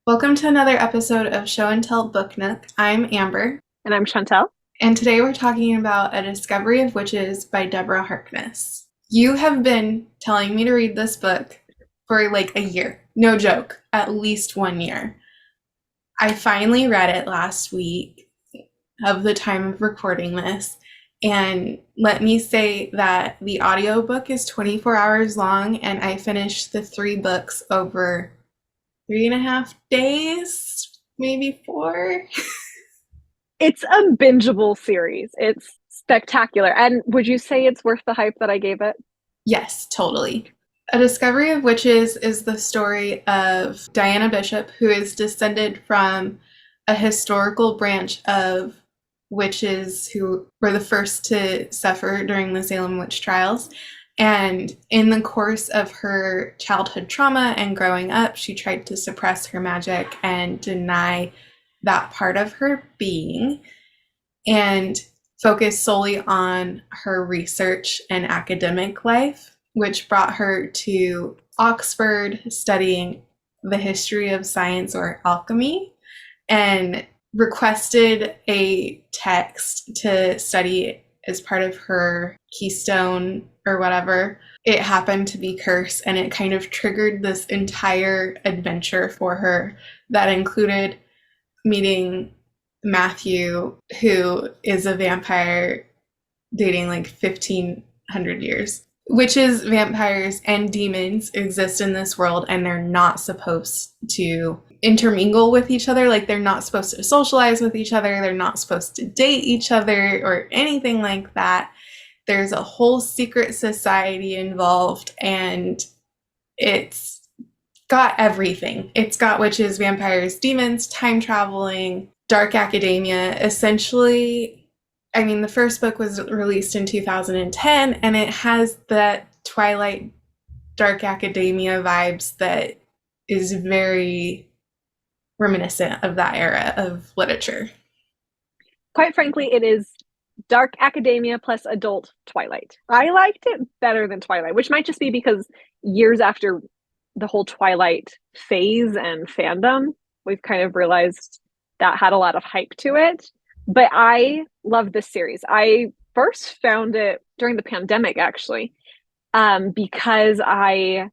Welcome to another episode of Show and Tell Book Nook. I'm Amber, And I'm Chantelle. and today we're talking about A Discovery of Witches by Deborah Harkness. You have been telling me to read this book for like a year. No joke, at least 1 year. I finally read it last week of the time of recording this, and let me say that the audiobook is 24 hours long, and I finished the 3 books over 3.5 days, maybe 4. It's a bingeable series. It's spectacular. And would you say it's worth the hype that I gave it? Yes, totally. A Discovery of Witches is the story of Diana Bishop, who is descended from a historical branch of witches who were the first to suffer during the Salem witch trials. And in the course of her childhood trauma and growing up, she tried to suppress her magic and deny that part of her being and focus solely on her research and academic life, which brought her to Oxford studying the history of science or alchemy, and requested a text to study as part of her keystone or whatever. It happened to be cursed, and it kind of triggered this entire adventure for her that included meeting Matthew, who is a vampire dating like 1500 years. Witches, vampires, and demons exist in this world, and they're not supposed to intermingle with each other. Like, they're not supposed to socialize with each other. They're not supposed to date each other or anything like that. There's a whole secret society involved, and it's got everything. It's got witches, vampires, demons, time traveling, dark academia. Essentially, I mean, the first book was released in 2010, and it has that Twilight dark academia vibes that is very reminiscent of that era of literature. Quite frankly, it is dark academia plus adult Twilight. I liked it better than Twilight, which might just be because years after the whole Twilight phase and fandom, we've kind of realized that had a lot of hype to it. But I love this series. I first found it during the pandemic, actually, because I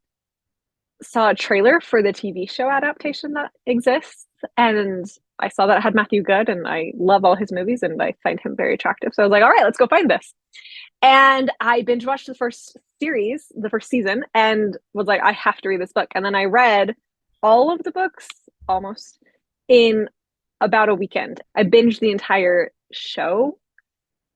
saw a trailer for the TV show adaptation that exists, and I saw that it had Matthew Good, and I love all his movies, and I find him very attractive. So I was like, all right, let's go find this. And I binge watched the first season, and was like, I have to read this book. And then I read all of the books almost in about a weekend. I binged the entire show,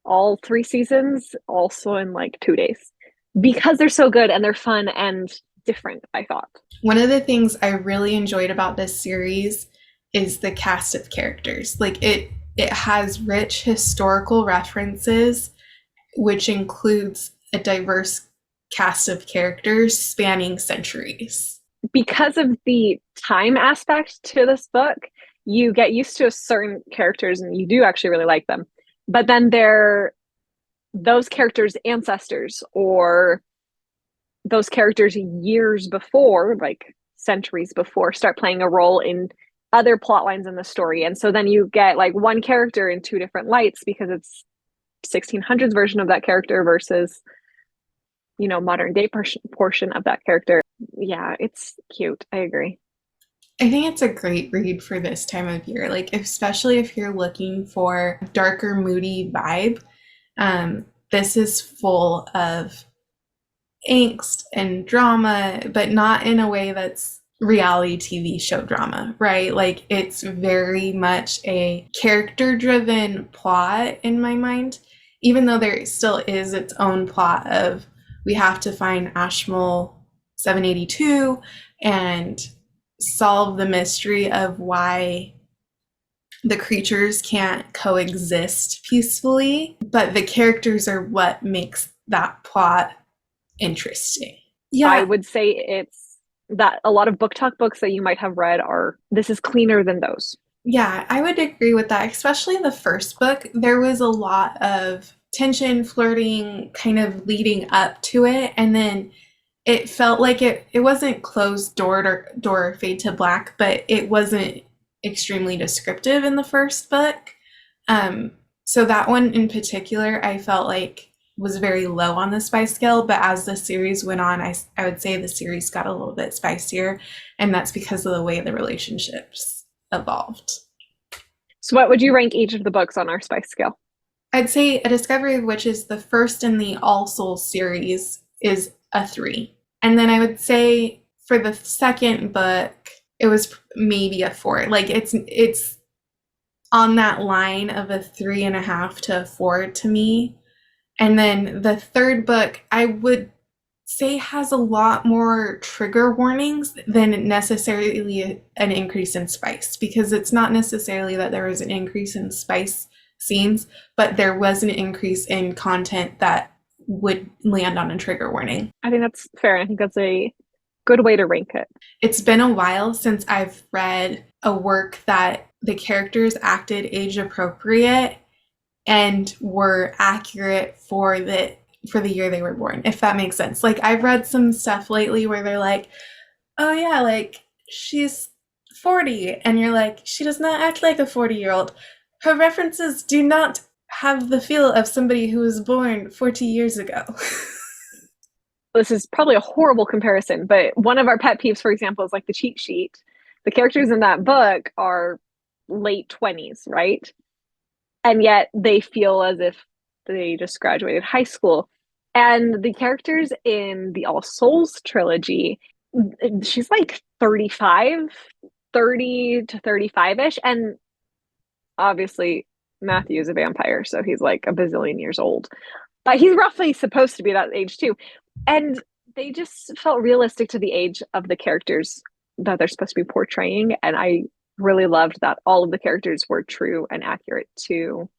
all 3 seasons, also in like 2 days, because they're so good and they're fun and different, I thought. One of the things I really enjoyed about this series is the cast of characters. Like, it has rich historical references, which includes a diverse cast of characters spanning centuries. Because of the time aspect to this book, you get used to certain characters and you do actually really like them. But then those characters' ancestors, or those characters years before, like centuries before, start playing a role in other plot lines in the story. And so then you get like one character in 2 different lights because it's 1600s version of that character versus, modern day portion of that character. Yeah, it's cute. I agree. I think it's a great read for this time of year, like especially if you're looking for a darker, moody vibe. This is full of angst and drama, but not in a way that's reality TV show drama, right? Like, it's very much a character-driven plot in my mind, even though there still is its own plot of we have to find Ashmole 782 and solve the mystery of why the creatures can't coexist peacefully, but the characters are what makes that plot interesting. Yeah, I would say it's that a lot of book talk books that you might have read this is cleaner than those. Yeah, I would agree with that, especially the first book. There was a lot of tension, flirting, kind of leading up to it, and then it felt like it wasn't closed door or fade to black, but it wasn't extremely descriptive in the first book. Um, so that one in particular, I felt like was very low on the spice scale. But as the series went on, I would say the series got a little bit spicier, and that's because of the way the relationships evolved. So what would you rank each of the books on our spice scale? I'd say A Discovery of Witches, the first in the All Souls series, is a 3. And then I would say for the second book, it was maybe a 4. Like it's on that line of a 3.5 to a 4 to me. And then the third book, I would say has a lot more trigger warnings than necessarily an increase in spice, because it's not necessarily that there was an increase in spice scenes, but there was an increase in content that would land on a trigger warning. I think that's fair. I think that's a good way to rank it. It's been a while since I've read a work that the characters acted age appropriate and were accurate for the year they were born, if that makes sense. Like I've read some stuff lately where they're like, "Oh yeah, like she's 40," and you're like, "She does not act like a 40-year-old. Her references do not have the feel of somebody who was born 40 years ago." This is probably a horrible comparison, but one of our pet peeves, for example, is like the cheat sheet. The characters in that book are late 20s, right? And yet they feel as if they just graduated high school. And the characters in the All Souls trilogy, she's like 35, 30 to 35-ish. And obviously Matthew is a vampire, so he's like a bazillion years old. But he's roughly supposed to be that age too. And they just felt realistic to the age of the characters that they're supposed to be portraying. And I really loved that all of the characters were true and accurate to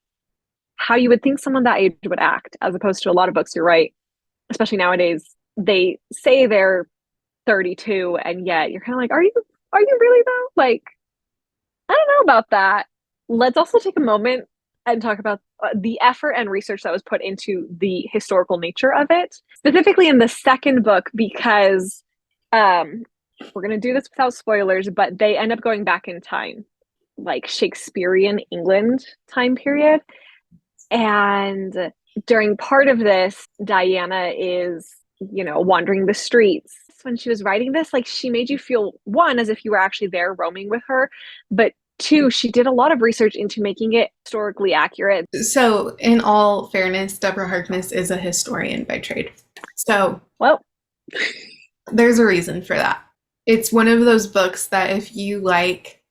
how you would think someone that age would act, as opposed to a lot of books, you're right, especially nowadays, they say they're 32 and yet you're kind of like, are you really though? Like, I don't know about that. Let's also take a moment and talk about the effort and research that was put into the historical nature of it, specifically in the second book, because we're going to do this without spoilers, but they end up going back in time, like Shakespearean England time period. And during part of this, Diana is, wandering the streets. When she was writing this, like she made you feel, one, as if you were actually there roaming with her, but two, she did a lot of research into making it historically accurate. So, in all fairness, Deborah Harkness is a historian by trade. So, well, there's a reason for that. It's one of those books that if you like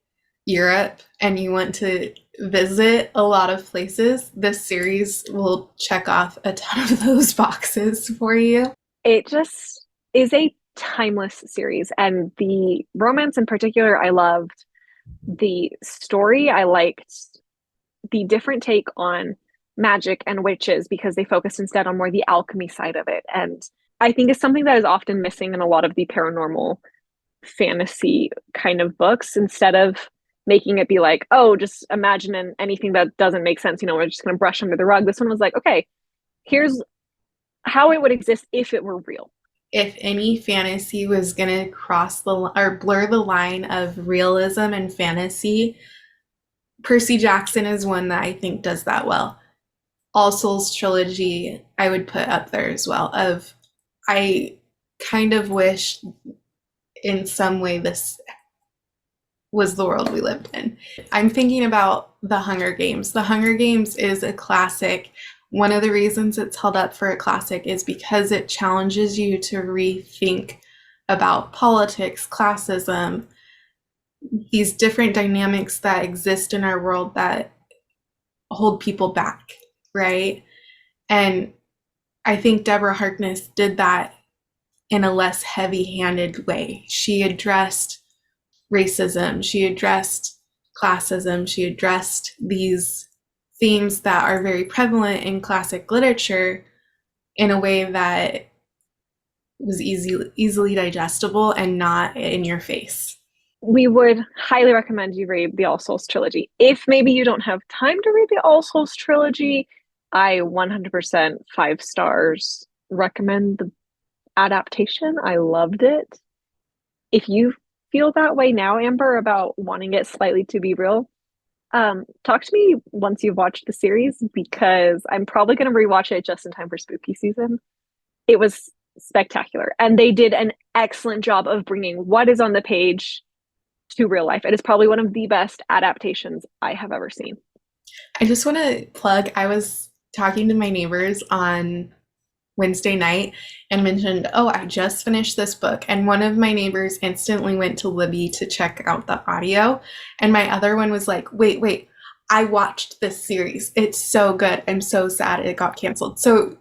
Europe and you want to visit a lot of places, this series will check off a ton of those boxes for you. It just is a timeless series, and the romance in particular I loved. The story, I liked the different take on magic and witches because they focused instead on more the alchemy side of it. And I think it's something that is often missing in a lot of the paranormal fantasy kind of books. Instead of making it be like, oh, just imagine anything that doesn't make sense, we're just going to brush under the rug. This one was like, okay, here's how it would exist if it were real. If any fantasy was going to cross or blur the line of realism and fantasy, Percy Jackson is one that I think does that well. All Souls Trilogy, I would put up there as well. I kind of wish in some way this was the world we lived in. I'm thinking about The Hunger Games. The Hunger Games is a classic. One of the reasons it's held up for a classic is because it challenges you to rethink about politics, classism, these different dynamics that exist in our world that hold people back, right? And I think Deborah Harkness did that in a less heavy-handed way. She addressed racism, she addressed classism, she addressed these themes that are very prevalent in classic literature in a way that was easily digestible and not in your face. We would highly recommend you read the All Souls trilogy. If maybe you don't have time to read the All Souls trilogy, I 100% 5 stars recommend the adaptation. I loved it. If you feel that way now, Amber, about wanting it slightly to be real, talk to me once you've watched the series because I'm probably going to rewatch it just in time for spooky season. It was spectacular, and they did an excellent job of bringing what is on the page to real life. It is probably one of the best adaptations I have ever seen. I just want to plug, I was talking to my neighbors on Wednesday night and mentioned, oh, I just finished this book. And one of my neighbors instantly went to Libby to check out the audio. And my other one was like, wait, I watched this series. It's so good. I'm so sad it got canceled. So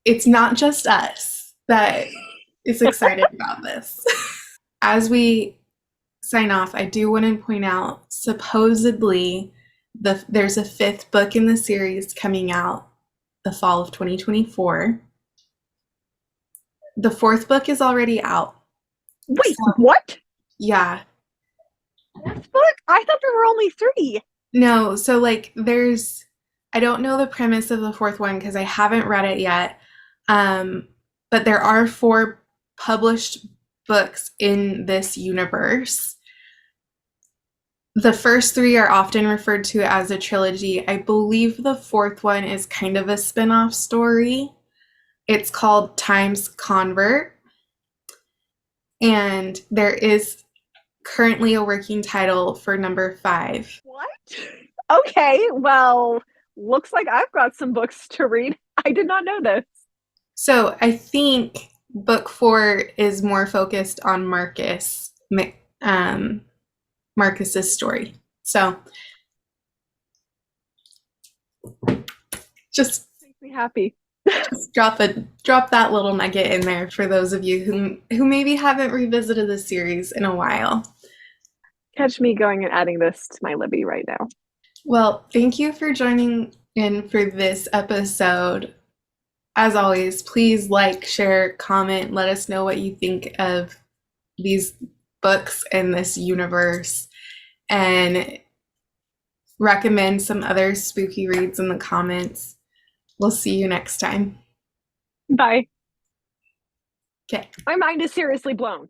it's not just us that is excited about this. As we sign off, I do want to point out supposedly there's a fifth book in the series coming out the fall of 2024. The fourth book is already out. Wait, So, what? yeah. Fifth book? I thought there were only three. No, so like I don't know the premise of the fourth one because I haven't read it yet. But there are 4 published books in this universe. The first 3 are often referred to as a trilogy. I believe the fourth one is kind of a spin-off story. It's called Time's Convert. And there is currently a working title for number 5. What? Okay, well, looks like I've got some books to read. I did not know this. So I think book 4 is more focused on Marcus's story. So just Makes me happy. drop that little nugget in there for those of you who maybe haven't revisited the series in a while. Catch me going and adding this to my Libby right now. Well, thank you for joining in for this episode. As always, please like, share, comment, let us know what you think of these books and this universe, and recommend some other spooky reads in the comments. We'll see you next time. Bye. Okay. My mind is seriously blown.